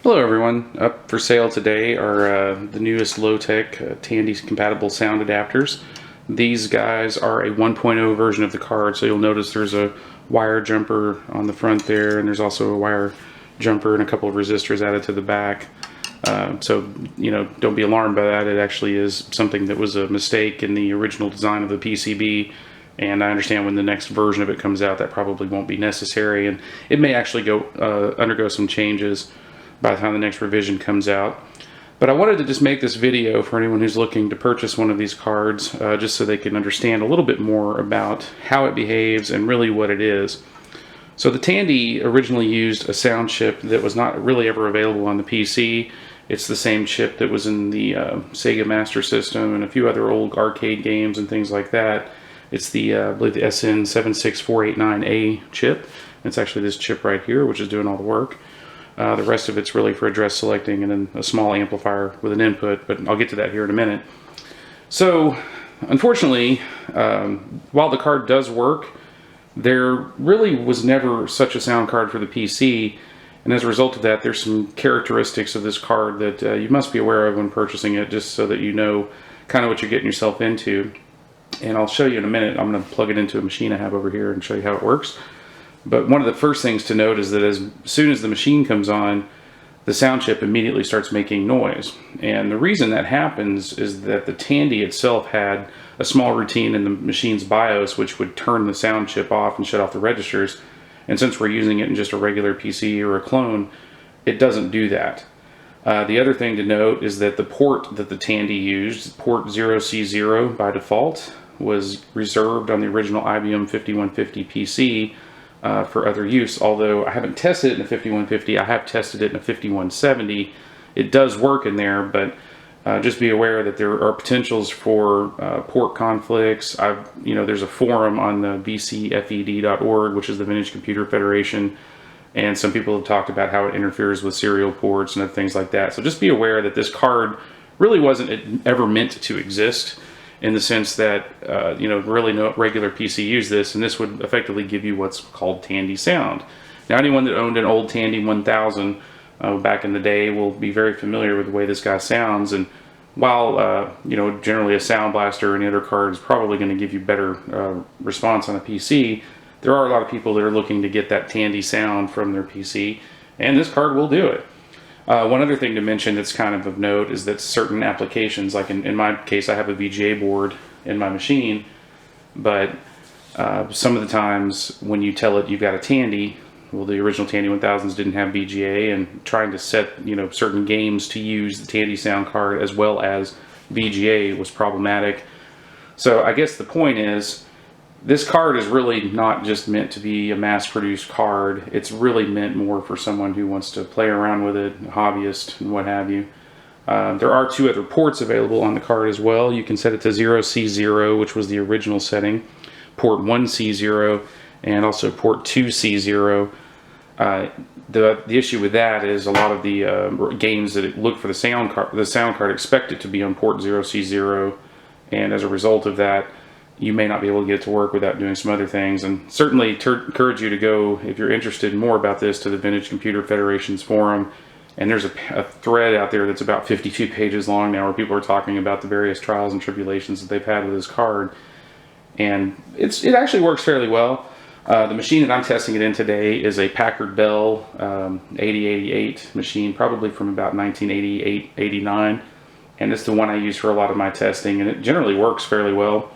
Hello everyone. Up for sale today are the newest low-tech Tandy compatible sound adapters. These guys are a 1.0 version of the card, so you'll notice there's a wire jumper on the front there, and there's also a wire jumper and a couple of resistors added to the back. So, you know, don't be alarmed by that. It actually is something that was a mistake in the original design of the PCB, and I understand when the next version of it comes out that probably won't be necessary, and it may actually undergo some changes by the time the next revision comes out. But I wanted to just make this video for anyone who's looking to purchase one of these cards, just so they can understand a little bit more about how it behaves and really what it is. So the Tandy originally used a sound chip that was not really ever available on the PC. It's the same chip that was in the Sega Master System and a few other old arcade games and things like that. It's the, I believe, the SN76489A chip. It's actually this chip right here, which is doing all the work. The rest of it's really for address selecting and then a small amplifier with an input, but I'll get to that here in a minute. So, unfortunately, while the card does work, there really was never such a sound card for the PC, and as a result of that, there's some characteristics of this card that you must be aware of when purchasing it, just so that you know kind of what you're getting yourself into. And I'll show you in a minute. I'm going to plug it into a machine I have over here and show you how it works. But one of the first things to note is that as soon as the machine comes on, the sound chip immediately starts making noise. And the reason that happens is that the Tandy itself had a small routine in the machine's BIOS which would turn the sound chip off and shut off the registers. And since we're using it in just a regular PC or a clone, it doesn't do that. The other thing to note is that the port that the Tandy used, port 0C0 by default, was reserved on the original IBM 5150 PC for other use. Although I haven't tested it in a 5150, I have tested it in a 5170. It does work in there, but just be aware that there are potentials for port conflicts. There's a forum on the vcfed.org, which is the Vintage Computer Federation, and some people have talked about how it interferes with serial ports and other things like that. So just be aware that this card really wasn't ever meant to exist, in the sense that really no regular PC used this, and this would effectively give you what's called Tandy sound. Now, anyone that owned an old Tandy 1000 back in the day will be very familiar with the way this guy sounds. And while generally a Sound Blaster or any other card is probably going to give you better response on a PC, there are a lot of people that are looking to get that Tandy sound from their PC, and this card will do it. One other thing to mention that's kind of note is that certain applications, like in my case, I have a VGA board in my machine, but some of the times when you tell it you've got a Tandy, well, the original Tandy 1000s didn't have VGA, and trying to set certain games to use the Tandy sound card as well as VGA was problematic. So I guess the point is, this card is really not just meant to be a mass-produced card. It's really meant more for someone who wants to play around with it, a hobbyist and what have you. There are two other ports available on the card as well. You can set it to 0C0, which was the original setting, port 1C0, and also port 2C0. The issue with that is a lot of the games that look for the sound card expect it to be on port 0C0, and as a result of that, you may not be able to get it to work without doing some other things. And certainly encourage you to go, if you're interested in more about this, to the Vintage Computer Federation's forum. And there's a thread out there that's about 52 pages long now, where people are talking about the various trials and tribulations that they've had with this card. And it actually works fairly well. The machine that I'm testing it in today is a Packard Bell 8088 machine, probably from about 1988-89. And it's the one I use for a lot of my testing, and it generally works fairly well.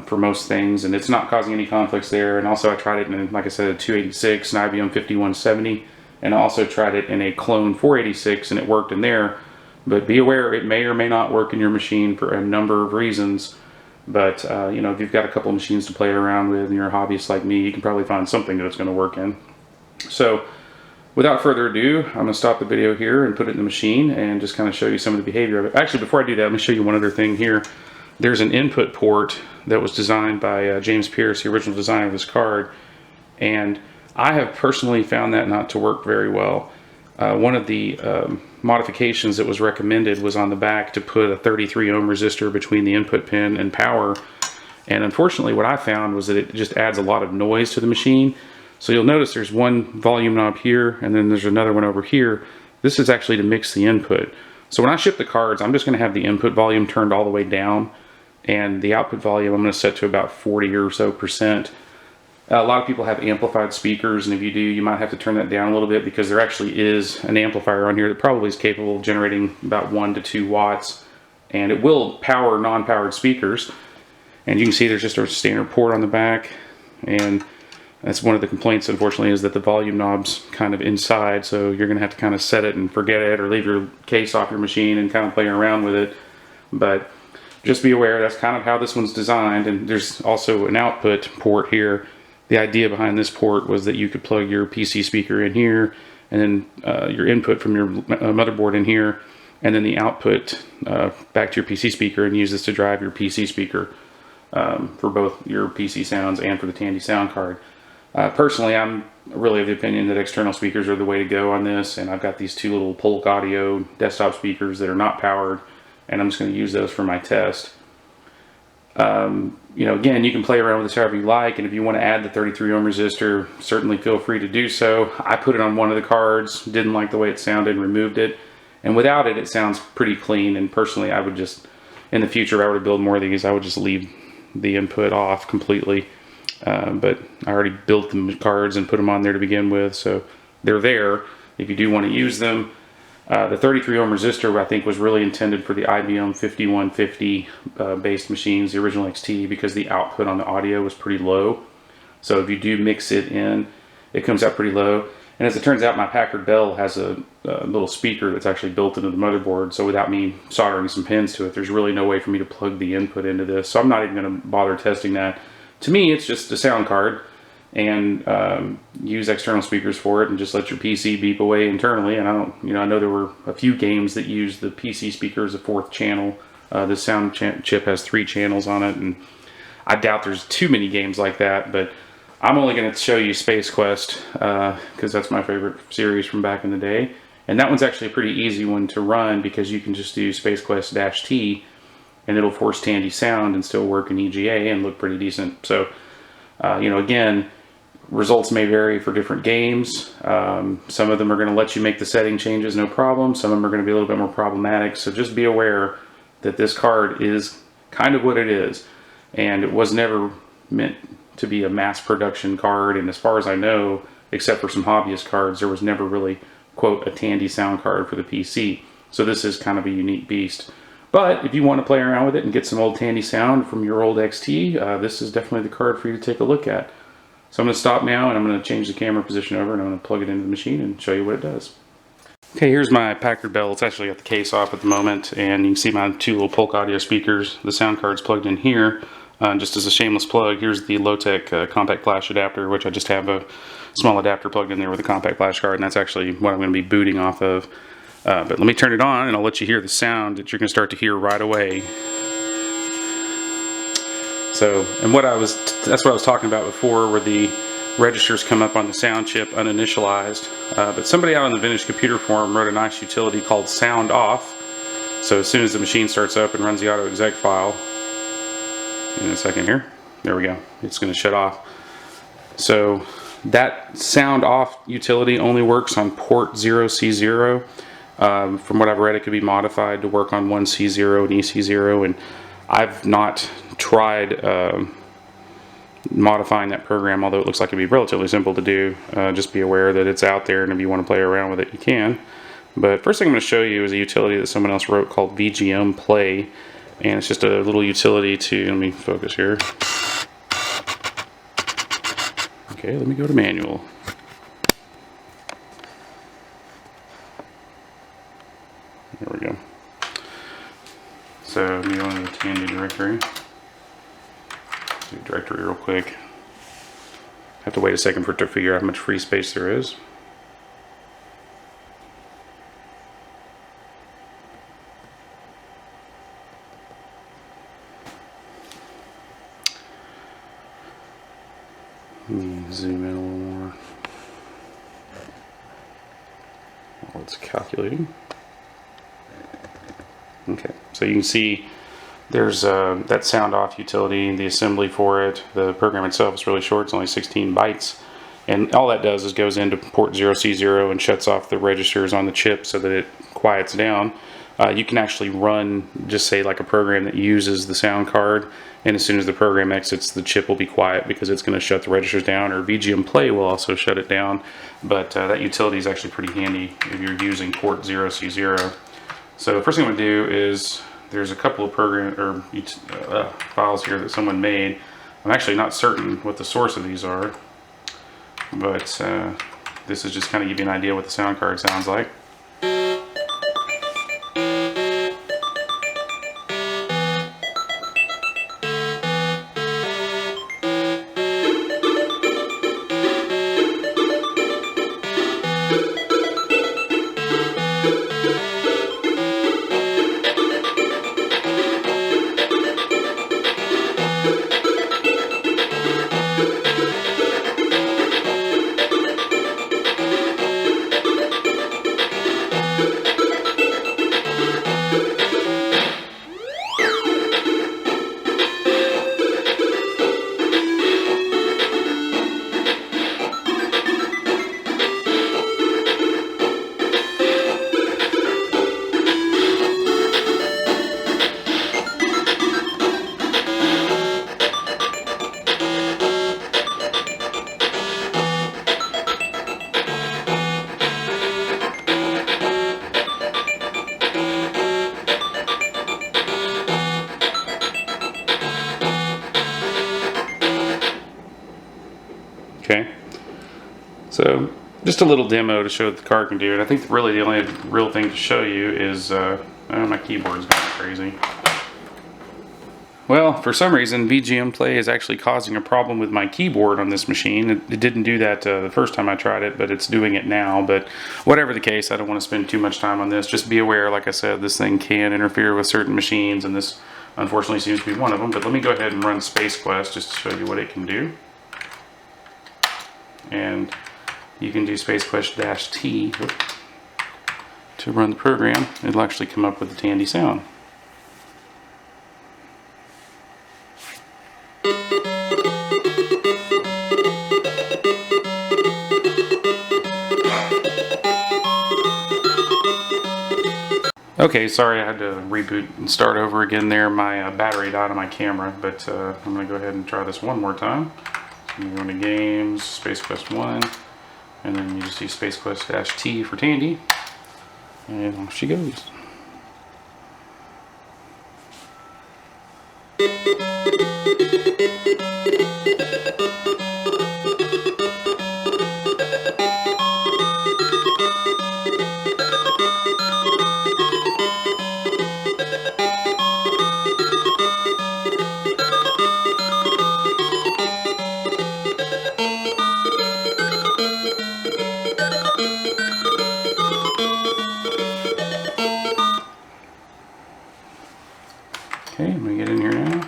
For most things, and it's not causing any conflicts there. And also I tried it in, like I said, a 286, an IBM 5170, and I also tried it in a clone 486, and it worked in there. But be aware, it may or may not work in your machine for a number of reasons. But if you've got a couple of machines to play around with and you're a hobbyist like me, you can probably find something that it's going to work in. So without further ado, I'm going to stop the video here and put it in the machine and just kind of show you some of the behavior of it. Actually, before I do that, let me show you one other thing here. There's an input port that was designed by James Pierce, the original designer of this card, and I have personally found that not to work very well. One of the modifications that was recommended was on the back to put a 33 ohm resistor between the input pin and power, and unfortunately what I found was that it just adds a lot of noise to the machine. So you'll notice there's one volume knob here, and then there's another one over here. This is actually to mix the input. So when I ship the cards, I'm just going to have the input volume turned all the way down, and the output volume I'm going to set to about 40 or so percent. A lot of people have amplified speakers, and if you do, you might have to turn that down a little bit, because there actually is an amplifier on here that probably is capable of generating about 1 to 2 watts, and it will power non-powered speakers. And you can see there's just a standard port on the back, and that's one of the complaints, unfortunately, is that the volume knob's kind of inside, so you're going to have to kind of set it and forget it, or leave your case off your machine and kind of play around with it. But just be aware, that's kind of how this one's designed. And there's also an output port here. The idea behind this port was that you could plug your PC speaker in here, and then your input from your motherboard in here, and then the output back to your PC speaker, and use this to drive your PC speaker for both your PC sounds and for the Tandy sound card. Personally, I'm really of the opinion that external speakers are the way to go on this, and I've got these two little Polk Audio desktop speakers that are not powered, and I'm just going to use those for my test. You know, again, you can play around with this however you like, and if you want to add the 33 ohm resistor, certainly feel free to do so. I put it on one of the cards, didn't like the way it sounded, and removed it. And without it, it sounds pretty clean, and personally, I would just, in the future, if I were to build more of these, I would just leave the input off completely. But I already built the cards and put them on there to begin with, so they're there if you do want to use them. The 33 ohm resistor, I think, was really intended for the IBM 5150 based machines, the original XT, because the output on the audio was pretty low. So if you do mix it in, it comes out pretty low. And as it turns out, my Packard Bell has a little speaker that's actually built into the motherboard, so without me soldering some pins to it, there's really no way for me to plug the input into this. So I'm not even going to bother testing that. To me, it's just a sound card, and use external speakers for it, and just let your PC beep away internally. And I know there were a few games that use the PC speaker as a 4th channel. This sound chip has 3 channels on it, and I doubt there's too many games like that, but I'm only going to show you Space Quest because that's my favorite series from back in the day. And that one's actually a pretty easy one to run, because you can just do Space Quest -T, and it'll force Tandy sound and still work in EGA and look pretty decent. So, you know, again, results may vary for different games. Some of them are going to let you make the setting changes no problem. Some of them are going to be a little bit more problematic. So just be aware that this card is kind of what it is, and it was never meant to be a mass production card. And as far as I know, except for some hobbyist cards, there was never really, quote, a Tandy sound card for the PC. So this is kind of a unique beast. But if you want to play around with it and get some old Tandy sound from your old XT, this is definitely the card for you to take a look at. So I'm going to stop now, and I'm going to change the camera position over, and I'm going to plug it into the machine and show you what it does. Okay, here's my Packard Bell. It's actually got the case off at the moment, and you can see my 2 little Polk Audio speakers. The sound card's plugged in here. Just as a shameless plug, here's the low-tech compact flash adapter, which I just have a small adapter plugged in there with a compact flash card, and that's actually what I'm going to be booting off of. But let me turn it on, and I'll let you hear the sound that you're going to start to hear right away. So, and that's what I was talking about before, where the registers come up on the sound chip uninitialized. But somebody out on the Vintage Computer Forum wrote a nice utility called Sound Off. So as soon as the machine starts up and runs the auto exec file, in a second here, there we go, it's going to shut off. So that Sound Off utility only works on port 0C0. From what I've read, it could be modified to work on 1C0 and EC0, and I've not tried modifying that program, although it looks like it'd be relatively simple to do. Just be aware that it's out there, and if you want to play around with it, you can. But first thing I'm going to show you is a utility that someone else wrote called VGM Play, and it's just a little utility to, let me focus here. Okay, let me go to manual. There we go. So let me go into the Tandy directory. Do directory real quick. Have to wait a second for it to figure out how much free space there is. Let me zoom in a little more while it's calculating. Okay, so you can see there's that Sound Off utility, the assembly for it. The program itself is really short, it's only 16 bytes. And all that does is goes into port 0C0 and shuts off the registers on the chip so that it quiets down. You can actually run, just say like a program that uses the sound card, and as soon as the program exits, the chip will be quiet because it's going to shut the registers down, or VGM Play will also shut it down. But that utility is actually pretty handy if you're using port 0C0. So the first thing I'm going to do is, there's a couple of files here that someone made. I'm actually not certain what the source of these are, but this is just kind of give you an idea what the sound card sounds like. Okay, so just a little demo to show what the card can do, and I think really the only real thing to show you is, my keyboard's going crazy. Well, for some reason, VGM Play is actually causing a problem with my keyboard on this machine. It didn't do that the first time I tried it, but it's doing it now. But whatever the case, I don't want to spend too much time on this. Just be aware, like I said, this thing can interfere with certain machines, and this unfortunately seems to be one of them. But let me go ahead and run Space Quest just to show you what it can do. And you can do Space Quest -T to run the program. It'll actually come up with the Tandy sound. Okay, sorry I had to reboot and start over again there. My battery died on my camera, but I'm going to go ahead and try this one more time. I'm going to go into Games, Space Quest 1, and then you just see Space Quest -T for Tandy, and off she goes. Okay, I'm going to get in here now.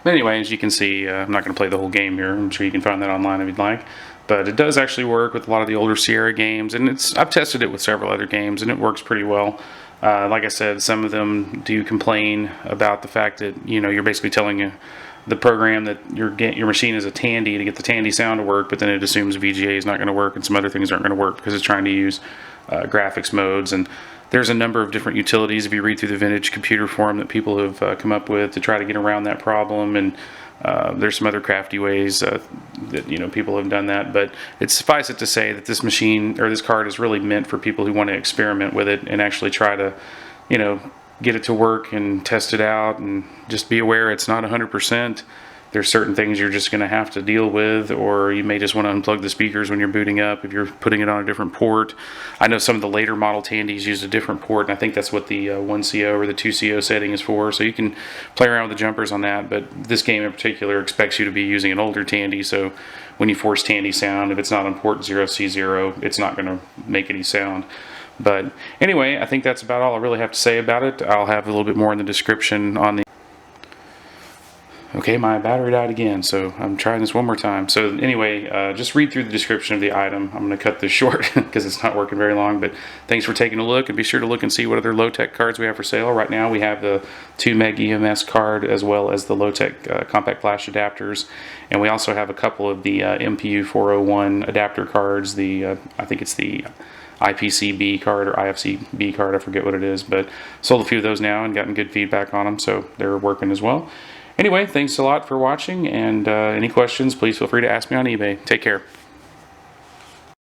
But anyway, as you can see, I'm not going to play the whole game here. I'm sure you can find that online if you'd like. But it does actually work with a lot of the older Sierra games, and I've tested it with several other games, and it works pretty well. Like I said, some of them do complain about the fact that, you know, you're basically telling the program that your machine is a Tandy to get the Tandy sound to work, but then it assumes VGA is not going to work and some other things aren't going to work because it's trying to use graphics modes. And there's a number of different utilities, if you read through the vintage computer forum, that people have come up with to try to get around that problem. And there's some other crafty ways that, you know, people have done that. But it's suffice it to say that this machine, or this card, is really meant for people who want to experiment with it and actually try to, you know, get it to work and test it out. And just be aware it's not 100%. There's certain things you're just going to have to deal with, or you may just want to unplug the speakers when you're booting up if you're putting it on a different port. I know some of the later model Tandys used a different port, and I think that's what the 1CO or the 2CO setting is for, so you can play around with the jumpers on that. But this game in particular expects you to be using an older Tandy, so when you force Tandy sound, if it's not on port 0C0, it's not going to make any sound. But anyway, I think that's about all I really have to say about it. I'll have a little bit more in the description on the... Okay, my battery died again, so I'm trying this one more time. So anyway, just read through the description of the item. I'm going to cut this short because it's not working very long, but thanks for taking a look, and be sure to look and see what other low-tech cards we have for sale. Right now we have the 2 meg EMS card as well as the low-tech compact flash adapters, and we also have a couple of the MPU 401 adapter cards. I think it's the IPCB card or IFCB card, I forget what it is, but sold a few of those now and gotten good feedback on them, so they're working as well. Anyway, thanks a lot for watching, and any questions, please feel free to ask me on eBay. Take care.